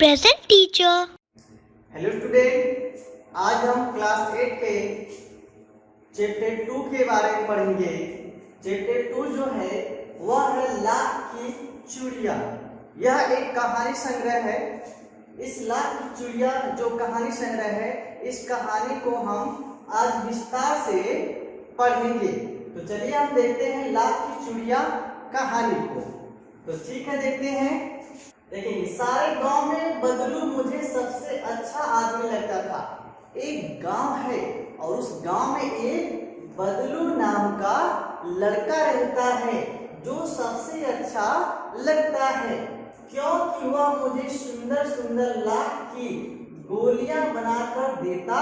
Present teacher. Hello student, आज हम class 8 के चैप्टर 2 के बारे में पढ़ेंगे। चैप्टर 2 जो है वह है लाख की चूड़ियाँ। यह एक कहानी संग्रह है। इस लाख की चूड़ियाँ जो कहानी संग्रह है, इस कहानी को हम आज विस्तार से पढ़ेंगे। तो चलिए हम देखते हैं लाख की चूड़ियाँ कहानी को। तो ठीक है, देखते हैं। देखिए, सारे गांव में बदलू मुझे सबसे अच्छा आदमी लगता था। एक गांव है और उस गांव में एक बदलू नाम का लड़का रहता है जो सबसे अच्छा लगता है, क्योंकि वह मुझे सुंदर सुंदर लाख की गोलियां बनाकर देता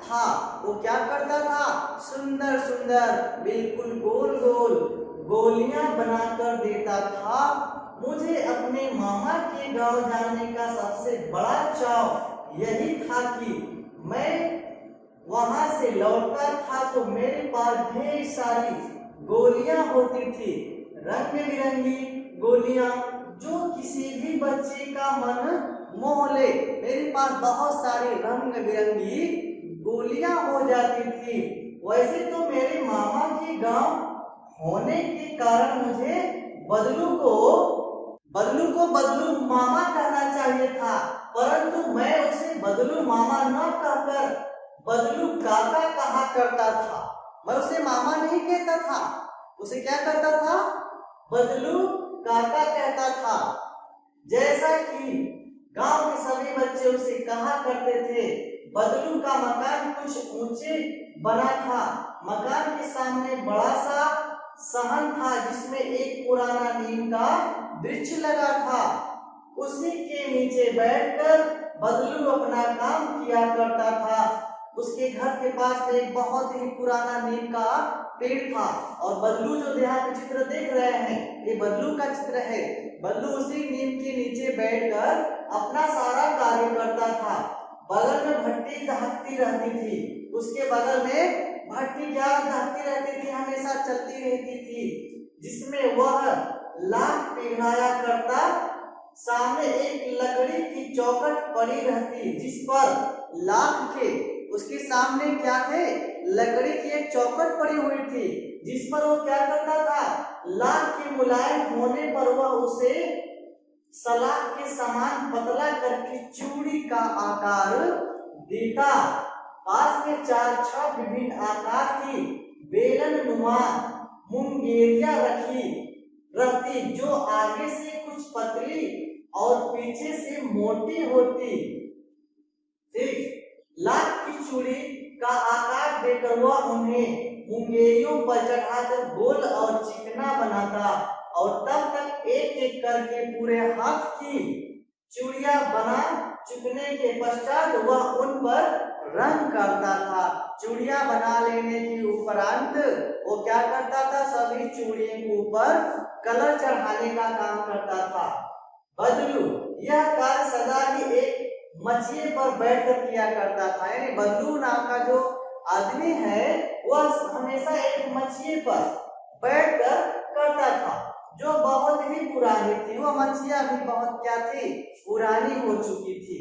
था। वो क्या करता था? सुंदर सुंदर, बिल्कुल गोल गोल गोलियां बनाकर देता था। मुझे अपने मामा के गांव जाने का सबसे बड़ा चाव यही था कि मैं वहां से लौटता था तो मेरे पास ढेर सारी गोलियां होती थी, रंग बिरंगी गोलियां जो किसी भी बच्चे का मन मोह ले। मेरे पास बहुत सारी रंग बिरंगी गोलियां हो जाती थी। वैसे तो मेरे मामा के गांव होने के कारण मुझे बदलू को बदलू मामा कहना चाहिए था, परंतु मैं उसे बदलू मामा न कहकर बदलू काका कहा करता था। मैं उसे मामा नहीं कहता था, उसे क्या करता था? बदलू काका कहता था। जैसा कि गांव के सभी बच्चे उसे कहा करते थे। बदलू का मकान कुछ ऊंचे बना था। मकान के सामने बड़ा सा सहन था जिसमें एक पुराना नीम का वृक्ष लगा था। उसी के नीचे बैठकर बदलू अपना काम किया करता था। उसके घर के पास में एक बहुत ही पुराना नीम का पेड़ था और बदलू जो यहाँ पे चित्र देख रहे हैं, ये बदलू का चित्र है। बदलू उसी नीम के नीचे बैठकर अपना सारा कार्य करता था। बगल में भट्टी दहकती रहती थी। उसके बगल में भट्टी क्या दहकती रहती थी, हमेशा चलती रहती थी, जिसमें वह लाख पिघलाया करता। सामने एक लकड़ी की चौखट पड़ी रहती जिस पर लाख थे। उसके सामने क्या थे? लकड़ी की एक चौखट पड़ी हुई थी जिस पर वो क्या करता था? लाख के मुलायम होने पर वह उसे सलाख के समान पतला करके चूड़ी का आकार देता। पास में 4-6 विभिन्न आकार की बेलन नुमा मुंगेरियां रहती जो आगे से कुछ पतली और पीछे से मोटी होती। ठीक, लाख की चूड़ी का आकार देकर वह उन्हें मुंगेरियों पर चढ़ाकर गोल और चिकना बनाता और तब तक एक एक करके पूरे हाथ की चूड़ियां बना चुकने के पश्चात वह उन पर रंग करता था। चूड़ियां बना लेने के उपरांत वो क्या करता था? सभी चूड़ियों के ऊपर कलर चढ़ाने का काम करता था। बदलू यह कार्य सदा ही एक मछिए पर बैठकर किया करता था। यानी बदलू नाम का जो आदमी है वह हमेशा एक मछिए पर बैठकर करता था जो बहुत ही पुरानी थी। वह मछिया भी बहुत क्या थी? पुरानी हो चुकी थी।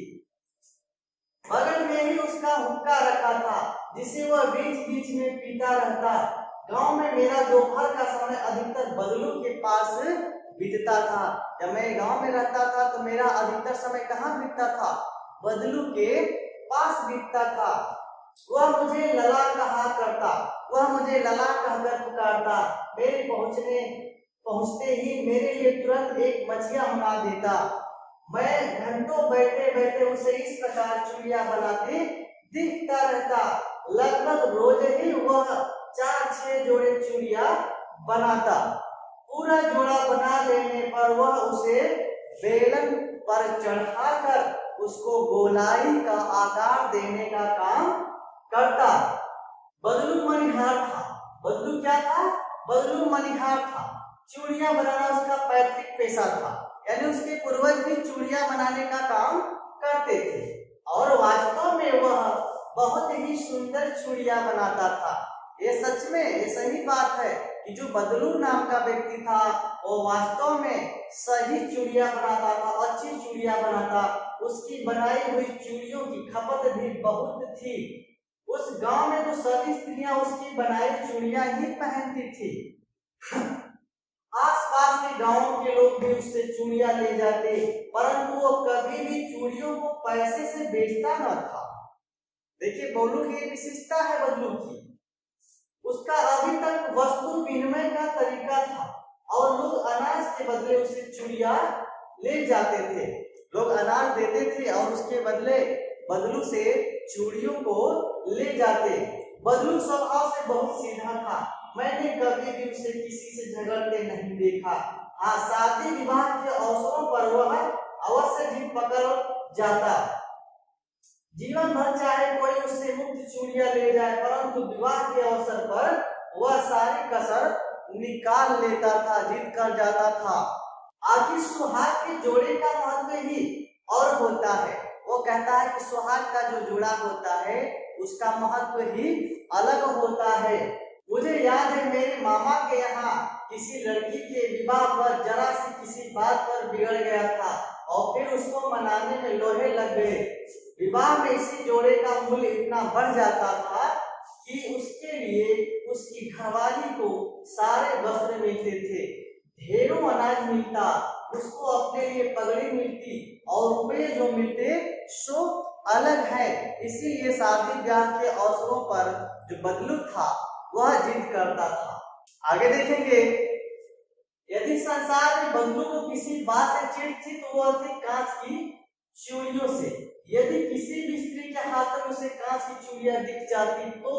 बगल में ही उसका हुक्का रखा था जिसे वह बीच बीच में पीता रहता। गांव में मेरा दोपहर का समय अधिकतर बदलू के पास बीतता था। जब मैं गांव में रहता था तो मेरा अधिकतर समय कहाँ बीतता था? बदलू के पास बीतता था। वह मुझे लला कहा करता, वह मुझे लला कहकर पुकारता। मेरे पहुंचते ही मेरे लिए तुरंत एक मछिया मंगा देता। मैं घंटों बैठे बैठे उसे इस प्रकार चूड़ियां बनाते दिखता रहता। लगभग रोज ही वह 4-6 जोड़े चूड़ियां बनाता। पूरा जोड़ा बना लेने पर वह उसे बेलन पर चढ़ाकर उसको गोलाई का आकार देने का काम करता। बदलू मणिहार था। बदलू क्या था? बदलू मणिहार था। चूड़ियां बनाना उसका पैतृक पेशा था, यानी उसके पूर्वज भी चूड़ियां बनाने का काम करते थे और वास्तव में वह बहुत ही सुंदर चूड़ियां बनाता था। ये सच में ये सही बात है कि जो बदलू नाम का व्यक्ति था वो वास्तव में सही चूड़ियां बनाता था, अच्छी चूड़ियां बनाता। उसकी बनाई हुई चूड़ियों की खपत भी बहुत थी। उस गांव में तो सभी स्त्रियां उसकी बनाई चूड़ियां ही पहनती थी। आसपास के गांवों के लोग भी उससे चूड़ियां ले जाते, परंतु वो कभी भी चूड़ियों को पैसे से बेचता न था। देखिए बबलू की विशेषता है बदलू की, उसका अभी तक वस्तु विनिमय का तरीका था और लोग अनाज के बदले उसे चूड़ियां ले जाते थे। लोग अनाज देते थे और उसके बदले बदलू से चूड़ियों को ले जाते। बदलू स्वभाव से बहुत सीधा था, मैंने कभी भी उसे किसी से झगड़ते नहीं देखा। हाँ, शादी विवाह के अवसरों पर वह अवश्य जिद पकड़ जाता। जीवन भर चाहे कोई उससे मुफ्त चूड़ियां ले जाए, परंतु विवाह के अवसर पर वह सारी कसर निकाल लेता था, जिद कर जाता था। आखिर सुहाग के जोड़े का महत्व ही और होता है। वो कहता है कि सुहाग का जो जोड़ा होता है उसका महत्व ही अलग होता है। मुझे याद है मेरे मामा के यहाँ किसी लड़की के विवाह पर जरा सी किसी बात पर बिगड़ गया था और फिर उसको मनाने में लोहे लग गए। विवाह में इसी जोड़े का मूल्य इतना बढ़ जाता था कि उसके लिए उसकी घरवाली को सारे वस्त्र मिलते थे, ढेरों अनाज मिलता, उसको अपने लिए पगड़ी मिलती और रुपये जो मिलते सो अलग है। इसीलिए शादी ब्याह के अवसरों पर जो बदलू था वह जिद करता था। आगे देखेंगे, यदि संसार में बदलू को किसी बात से चिढ़ थी तो वह थी कांच की चूड़ियों से। यदि किसी भी स्त्री के हाथ में उसे कांच की चूड़ियां दिख जाती तो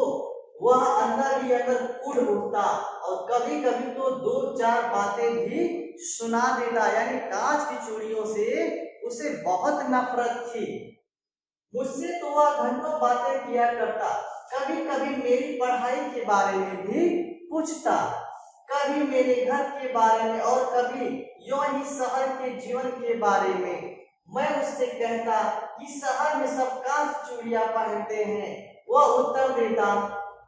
वह अंदर ही अंदर कूद उठता और कभी कभी तो दो चार बातें भी सुना देता। यानी कांच की चूड़ियों से उसे बहुत नफरत थी। मुझसे तो वह घंटों बातें किया करता, कभी कभी मेरी पढ़ाई के बारे में भी पूछता, कभी मेरे घर के बारे में और कभी यूं ही शहर के जीवन के बारे में। मैं उससे कहता कि शहर में सब कांच चूड़ियां पहनते हैं। वह उत्तर देता,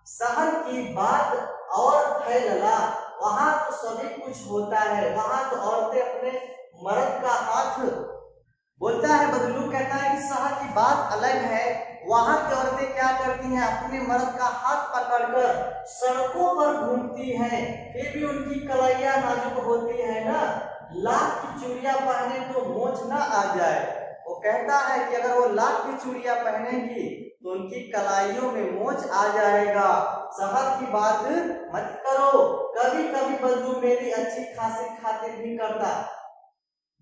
शहर की बात और है लला, वहां तो सभी कुछ होता है, वहां तो औरतें अपने मर्द का हाथ। बोलता है बदलू, कहता है कि शहर की बात अलग है, वहां की औरतें क्या करती हैं, अपने मर्द का हाथ पकड़कर सड़कों पर घूमती हैं, फिर भी उनकी कलाइयां नाजुक होती है ना, लाख की चूड़ियां पहने तो मोच ना आ जाए। वो कहता है कि अगर वो लाख की चूड़ियां पहनेंगी तो उनकी कलाइयों में मोच आ जाएगा। शहर की बात मत करो। कभी कभी बदलू मेरी अच्छी खासी खातिर भी करता।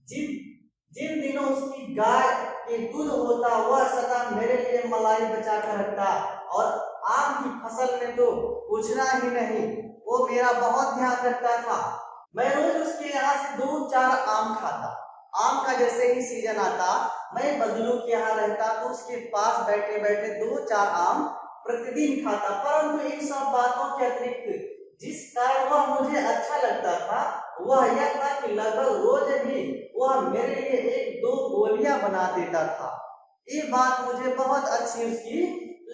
जिन दिनों उसकी गाय के दूध होता वह सदा मेरे लिए मलाई बचा कर रखता और आम की फसल में तो पूछना ही नहीं, वो मेरा बहुत ध्यान रखता था। मैं रोज उसके यहाँ से 2-4 आम खाता। आम का जैसे ही सीजन आता मैं बदलू के यहाँ रहता तो उसके पास बैठे बैठे 2-4 आम प्रतिदिन खाता। परंतु इन सब बातों के अतिरिक्त जिस कारण वह मुझे अच्छा लगता था वह यह था कि लगभग रोज ही वह मेरे लिए 1-2 गोलियां बना देता था। ये बात मुझे बहुत अच्छी उसकी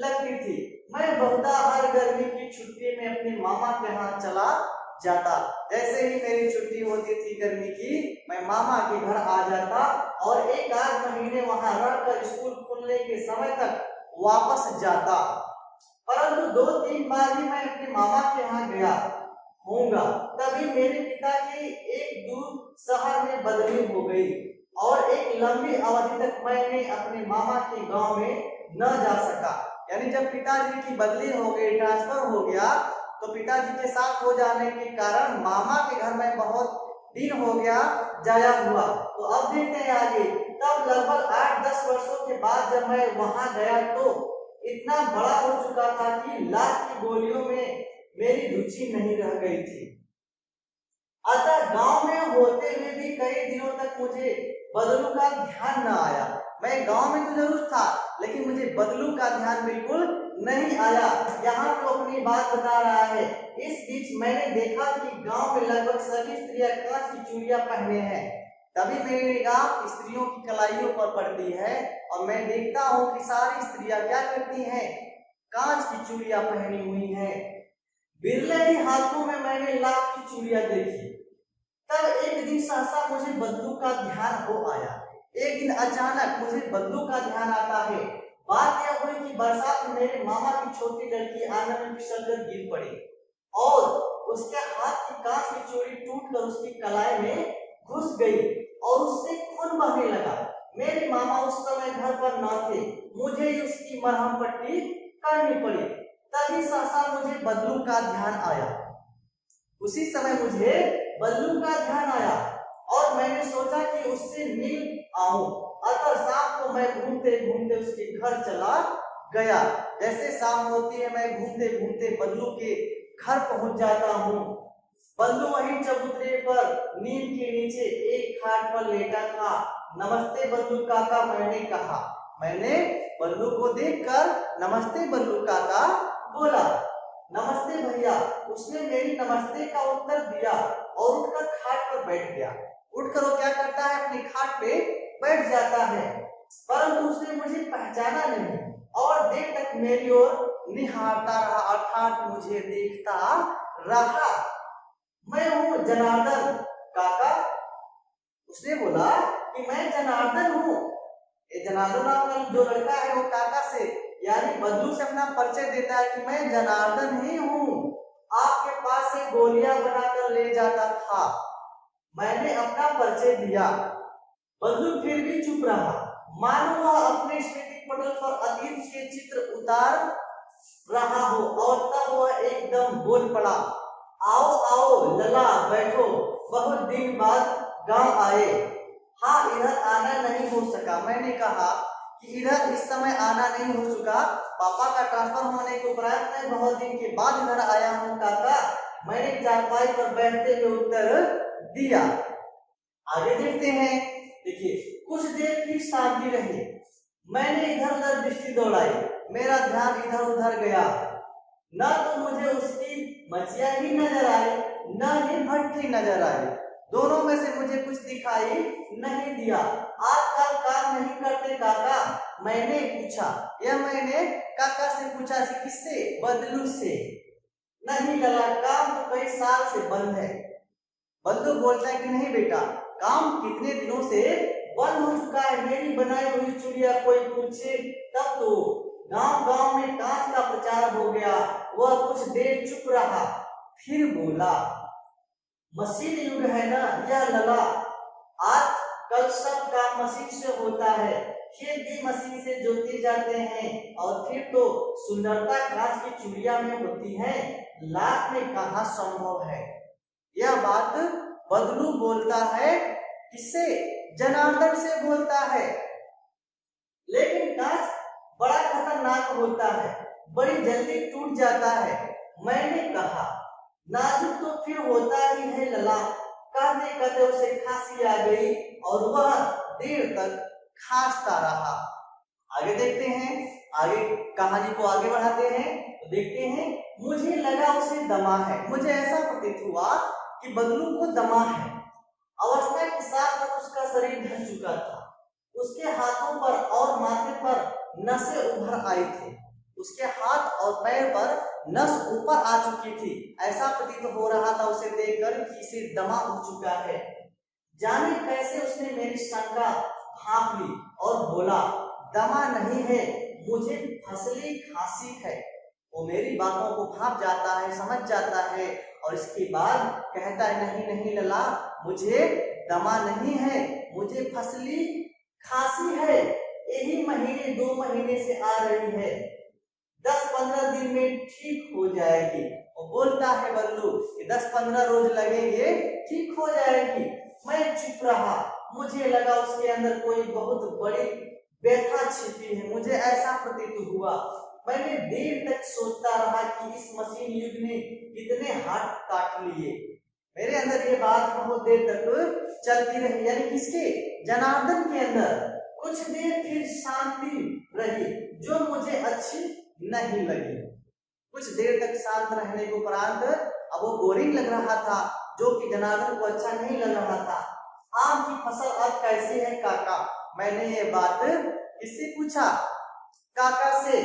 लगती थी। मैं बहुधा हर गर्मी की छुट्टी में अपने मामा के यहाँ चला जाता। जैसे ही मेरी छुट्टी होती थी गर्मी की, मैं मामा के घर आ जाता और 1-8 महीने वहां रहकर स्कूल खुलने के समय तक वापस जाता। परंतु 2-3 बार ही मैं अपने मामा के यहाँ गया होऊंगा, तभी मेरे पिता की एक दूर शहर में बदली हो गई और एक लंबी अवधि तक मैंने अपने मामा के गांव में न जा सका। यानी जब पिताजी की बदली हो गई, ट्रांसफर हो गया, तो पिताजी के साथ हो जाने के कारण मामा के घर में बहुत दिन हो गया जाया हुआ। तो अब देखते हैं आगे। तब लगभग 8-10 वर्षों के बाद जब मैं वहां गया तो इतना बड़ा हो चुका था कि लाख की गोलियों में मेरी रुचि नहीं रह गई थी। अतः गांव में होते हुए भी कई दिनों तक मुझे बदलू का ध्यान न आया। मैं गांव में तो जरूर था लेकिन मुझे बदलू का ध्यान बिल्कुल नहीं आया। यहाँ तो अपनी बात बता रहा है। इस बीच मैंने देखा कि गांव में लगभग सभी स्त्रियां कांच की चूड़ियां पहने हैं। तभी मेरी निगाह स्त्रियों की कलाइयों पर पड़ती है और मैं देखता हूँ कि सारी स्त्रियां क्या करती हैं, कांच की चूड़ियां पहनी हुई हैं। बिरले ही हाथों में मैंने लाख की चूड़ियां देखी। तब एक दिन सहसा मुझे बदलू का ध्यान हो आया। एक दिन अचानक मुझे बदलू का ध्यान आता है। बात यह हुई कि बरसात में मेरे मामा की छोटी लड़की आंगन में फिसलकर गिर पड़ी और उसके हाथ की कांच की चूड़ी टूटकर उसकी कलाई में घुस गई और उससे खून बहने लगा। मेरे मामा उस समय घर पर न थे, मुझे ही उसकी मरहम पट्टी करनी पड़ी। तभी सहसा मुझे बदलू का ध्यान आया। उसी समय मुझे बल्लू का ध्यान आया और मैंने सोचा कि उससे मिल आऊं। अतः शाम को मैं घूमते घूमते उसके घर चला गया। जैसे शाम होती है मैं घूमते घूमते बल्लू के घर पहुंच जाता हूँ। बल्लू वहीं चबूतरे पर नीम के नीचे एक खाट पर लेटा था। नमस्ते बल्लू काका, मैंने कहा। मैंने बल्लू को देखकर नमस्ते बल्लू काका बोला। नमस्ते भैया। उसने मेरी नमस्ते का उत्तर दिया और उठकर खाट पर बैठ गया। उठकर वो क्या करता है, अपनी खाट पे बैठ जाता है, परंतु उसने मुझे पहचाना नहीं और देर तक मेरी ओर निहारता रहा, अर्थात मुझे देखता रहा। मैं हूँ जनार्दन काका। उसने बोला कि मैं जनार्दन हूँ। ये जनार्दन नाम का जो लड़का है वो काका से यानी बदलू से अपना परिचय देता है कि मैं जनार्दन ही हूँ, आपके पास से गोलियां बनाकर ले जाता था। मैंने अपना परिचय दिया। बदलू फिर भी चुप रहा, मानो वह अपने स्मृति पटल पर अतीत के चित्र उतार रहा हो। और तब वह एकदम बोल पड़ा, आओ आओ लला बैठो, बहुत दिन बाद गांव आए। हाँ, इधर आना नहीं हो सका। मैंने कहा कि इधर इस समय आना नहीं हो चुका, पापा का ट्रांसफर होने के उपरांत मैं बहुत दिन के बाद इधर आया हूँ काका, मैंने चारपाई पर बैठते हुए उत्तर दिया। आगे देखते हैं। देखिए, कुछ देर फिर शांति रही। मैंने इधर उधर दृष्टि दौड़ाई, मेरा ध्यान इधर उधर गया। न तो मुझे उसकी मछिया ही नजर आई, न ही भट्टी नजर आई। दोनों में से मुझे कुछ दिखाई नहीं दिया। आजकल काम नहीं करते काका, मैंने पूछा। यह मैंने काका से पूछा। किससे? बदलू से। नहीं लला, काम तो कई साल से बंद है। बदलू बोलता है कि नहीं बेटा, काम कितने दिनों से बंद हो चुका है। मेरी बनाई हुई चूड़िया कोई पूछे तब तो गांव गांव में कांच का प्रचार हो गया। वह कुछ देर चुप रहा, फिर बोला, मशीन युग है ना यह लला, आज कल सब काम मशीन से होता है। खेत भी मशीन से जोते जाते हैं और फिर तो सुंदरता कांच की चूड़िया में होती है, लाख में कहाँ संभव है। यह बात बदलू बोलता है। किससे? जनार्दन से बोलता है। लेकिन कांच बड़ा खतरनाक होता है, बड़ी जल्दी टूट जाता है। मैंने कहा, नाजुक तो फिर होता ही है लला। कहते कहते उसे खांसी आ गई और वह देर तक खांसता रहा। आगे देखते हैं, आगे कहानी को आगे बढ़ाते हैं तो देखते हैं। मुझे लगा उसे दमा है। मुझे ऐसा प्रतीत हुआ कि बदलू को दमा है। अवस्था के साथ साथ उसका शरीर ढल चुका था। उसके हाथों पर और माथे पर नसें उभर आई थी। उसके हाथ और पैर पर नस ऊपर आ चुकी थी। ऐसा प्रतीत हो रहा था उसे देखकर कि इसे दमा हो चुका है। जाने कैसे उसने मेरी शंका भांप ली और बोला, दमा नहीं है, मुझे फसली खांसी है। वो मेरी बातों को भांप जाता है, समझ जाता है और इसके बाद कहता है, नहीं नहीं लला, मुझे दमा नहीं है, मुझे फसली खांसी है। यही महीने 2 महीने से आ रही है, 10-15 दिन में ठीक हो जाएगी। वो बोलता है बल्लू कि 10-15 रोज लगेंगे, ठीक हो जाएगी। मैं चुप रहा। मुझे लगा उसके अंदर कोई बहुत बड़ी व्यथा छिपी है, मुझे ऐसा प्रतीत हुआ। मैंने देर तक सोचता रहा कि इस मशीन युग ने कितने हाथ काट लिए। मेरे अंदर ये बात बहुत देर तक चलती रही, यानी किसके? जनार्दन के अंदर। कुछ देर फिर शांति रही जो मुझे अच्छी नहीं लगी। कुछ देर तक शांत रहने के उपरांत अब वो बोरिंग लग रहा था, जो कि जनार्दन को अच्छा नहीं लग रहा था। आम की फसल अब कैसी है काका? मैंने ये बात किससे पूछा? काका से।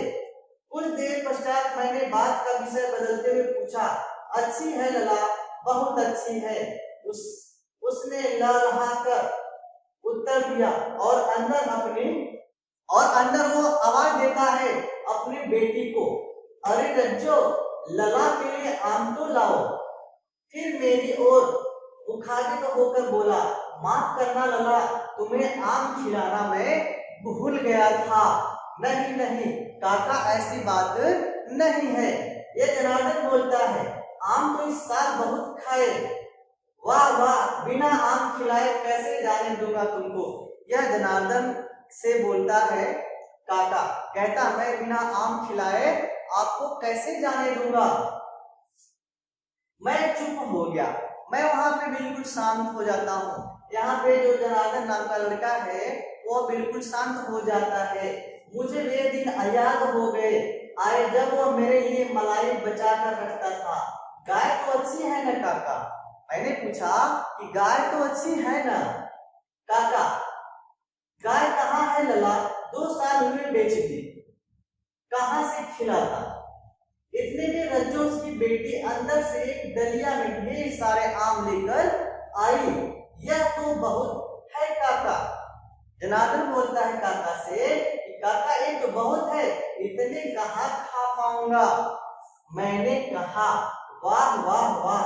कुछ देर पश्चात मैंने बात का विषय बदलते हुए पूछा, अच्छी है लला, बहुत अच्छी है। उसने लहलहाकर उत्तर दिया और अंदर वो आवाज देता है अपनी बेटी को, अरे रज्जो, लला के लिए आम तो लाओ। फिर मेरी ओर मुखातिब होकर बोला, माफ करना लला, तुम्हें आम खिलाना मैं भूल गया था। नहीं नहीं काका, ऐसी बात नहीं है। ये जनार्दन बोलता है, आम तो इस साल बहुत खाए। वाह वाह, बिना आम खिलाए कैसे जाने दूंगा तुमको। यह जनार्दन से बोलता है काका, कहता मैं बिना आम खिलाए आपको कैसे जाने दूंगा। मैं चुप हो गया। मैं वहां पे बिल्कुल शांत हो जाता हूँ। यहाँ पे जो जनार्दन नाम का लड़का है वो बिल्कुल शांत हो जाता है। मुझे वे दिन याद हो गए आए जब वो मेरे लिए मलाई बचा कर रखता था। गाय तो अच्छी है ना काका? मैंने पूछा कि गाय तो अच्छी है ना काका? गाय कहाँ है लला? 2 साल हुए बेच दी। कहाँ से खिलाता? इतने में रज्जो उसकी बेटी अंदर से एक डलिया में ढेर सारे आम लेकर आई। यह तो बहुत है काका। जनार्दन बोलता है काका से कि काका ये तो बहुत है, इतने कहाँ खा पाऊंगा। मैंने कहा वाह वाह वाह,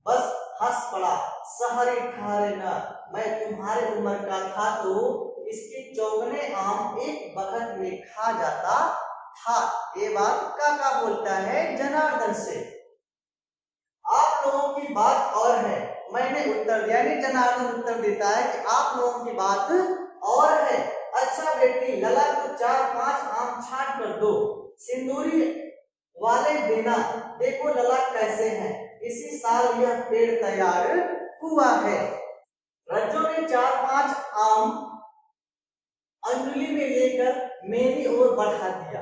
बस हंस पड़ा। सहरे ठहरे न, मैं तुम्हारे उम्र का था तो इसके चौगने आम एक बखत में खा जाता था। ये बात काका बोलता है जनार्दन से। आप लोगों की बात और है, मैंने उत्तर दिया। नहीं, जनार्दन उत्तर देता है कि आप लोगों की बात और है। अच्छा बेटी, लला को 4-5 आम छांट कर दो, सिंदूरी वाले देना। देखो लला कैसे हैं, इसी साल यह पेड़ तैयार हुआ है। रज्जो ने 4-5 आम अंजलि में लेकर मेरी ओर बढ़ा दिया।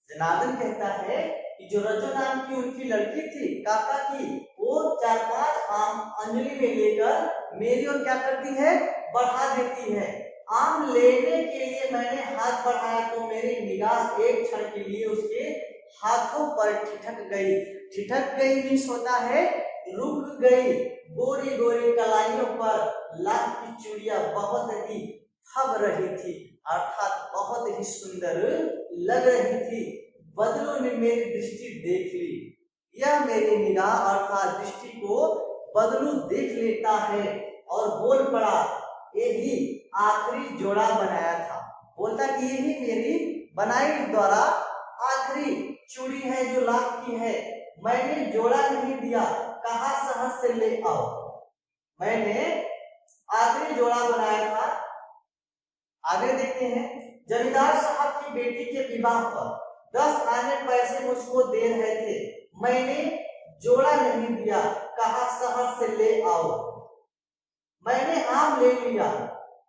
जनार्दन कहता है कि जो रज्जो नाम की उनकी लड़की थी काका की, वो 4-5 आम अंजलि में लेकर मेरी ओर क्या करती है, बढ़ा देती है। आम लेने के लिए मैंने हाथ बढ़ाया तो मेरी निगाह एक क्षण के लिए उसके हाथों पर ठिठक गई। ठिठक गई मीन्स होता है रुक गई। गोरी गोरी कलाइयों पर लाख की चूड़ियां बहुत ही फब रही थी, अर्थात बहुत ही सुंदर लग रही थी। बदलू ने मेरी दृष्टि देख ली। यह मेरी निगाह अर्थात दृष्टि को बदलू देख लेता है और बोल पड़ा, यही आखिरी जोड़ा बनाया था। बोलता कि यही मेरी बनाई द्वारा आखिरी चूड़ी है जो लाख की है। मैंने जोड़ा नहीं दिया, कहा शहर से ले आओ। मैंने आखिरी जोड़ा बनाया था। आगे देखते हैं, जमींदार साहब की बेटी के विवाह पर 10 आने पैसे मुझको दे रहे थे। मैंने जोड़ा नहीं दिया, कहा शहर से ले आओ। मैंने आम ले लिया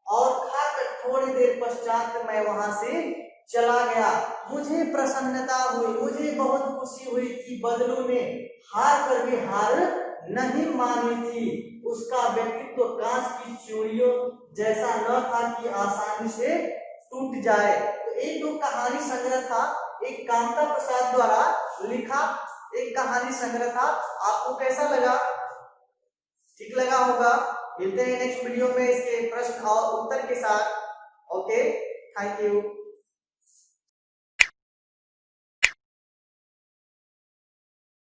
और खाकर थोड़ी देर पश्चात मैं वहां से चला गया। मुझे प्रसन्नता हुई, मुझे बहुत खुशी हुई कि बदलू ने हार कर भी हार नहीं मानी थी। उसका व्यक्तित्व कांच की चूड़ियों जैसा न था कि आसानी से टूट जाए। तो एक जो कहानी संग्रह था, एक कामता प्रसाद द्वारा लिखा एक कहानी संग्रह था। आपको कैसा लगा? ठीक लगा होगा। मिलते हैं नेक्स्ट वीडियो में इसके प्रश्न और उत्तर के साथ। Okay, thank you.